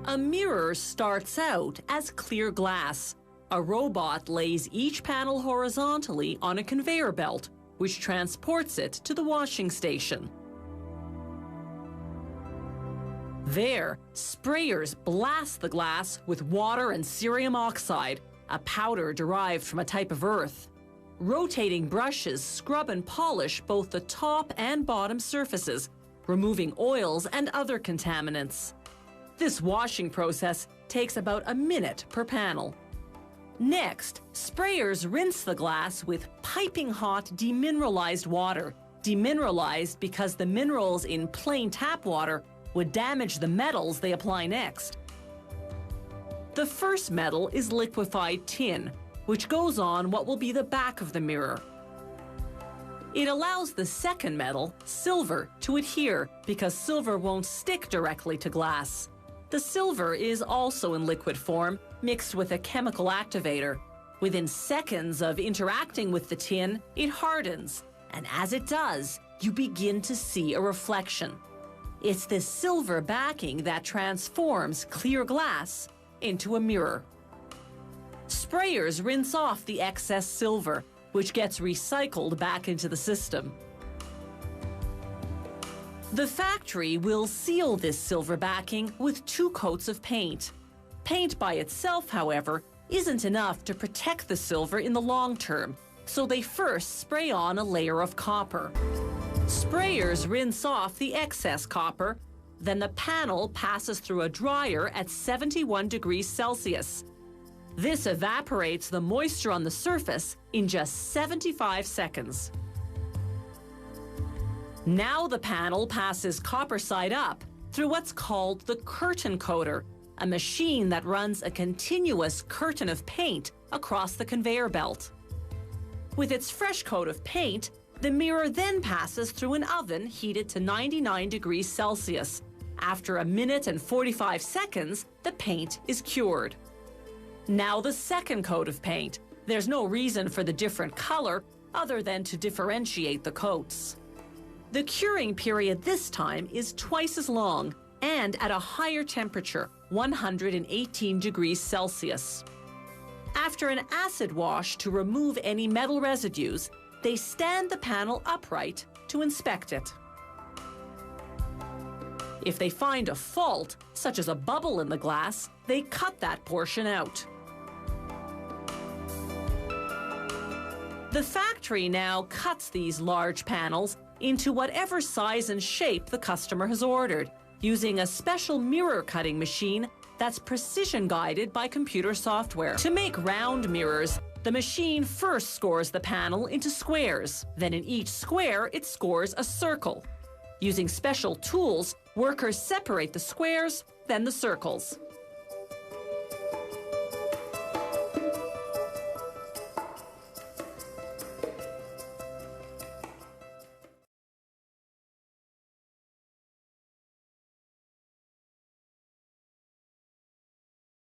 A mirror starts out as clear glass. A robot lays each panel horizontally on a conveyor belt, which transports it to the washing station. There, sprayers blast the glass with water and cerium oxide, a powder derived from a type of earth. Rotating brushes scrub and polish both the top and bottom surfaces, removing oils and other contaminants. This washing process takes about a minute per panel. Next, sprayers rinse the glass with piping hot demineralized water. Demineralized because the minerals in plain tap water would damage the metals they apply next. The first metal is liquefied tin, which goes on what will be the back of the mirror. It allows the second metal, silver, to adhere because silver won't stick directly to glass. The silver is also in liquid form, mixed with a chemical activator. Within seconds of interacting with the tin, it hardens, and as it does, you begin to see a reflection. It's this silver backing that transforms clear glass into a mirror. Sprayers rinse off the excess silver, which gets recycled back into the system. The factory will seal this silver backing with 2 coats of paint. Paint by itself, however, isn't enough to protect the silver in the long term, so they first spray on a layer of copper. Sprayers rinse off the excess copper, then the panel passes through a dryer at 71 degrees Celsius. This evaporates the moisture on the surface in just 75 seconds. Now the panel passes copper side up through what's called the curtain coater, a machine that runs a continuous curtain of paint across the conveyor belt. With its fresh coat of paint, the mirror then passes through an oven heated to 99 degrees Celsius. After a minute and 45 seconds, the paint is cured. Now the second coat of paint. There's no reason for the different color other than to differentiate the coats. The curing period this time is twice as long and at a higher temperature, 118 degrees Celsius. After an acid wash to remove any metal residues, they stand the panel upright to inspect it. If they find a fault, such as a bubble in the glass, they cut that portion out. The factory now cuts these large panels into whatever size and shape the customer has ordered, using a special mirror cutting machine that's precision guided by computer software. To make round mirrors, the machine first scores the panel into squares. Then in each square, it scores a circle. Using special tools, workers separate the squares, then the circles.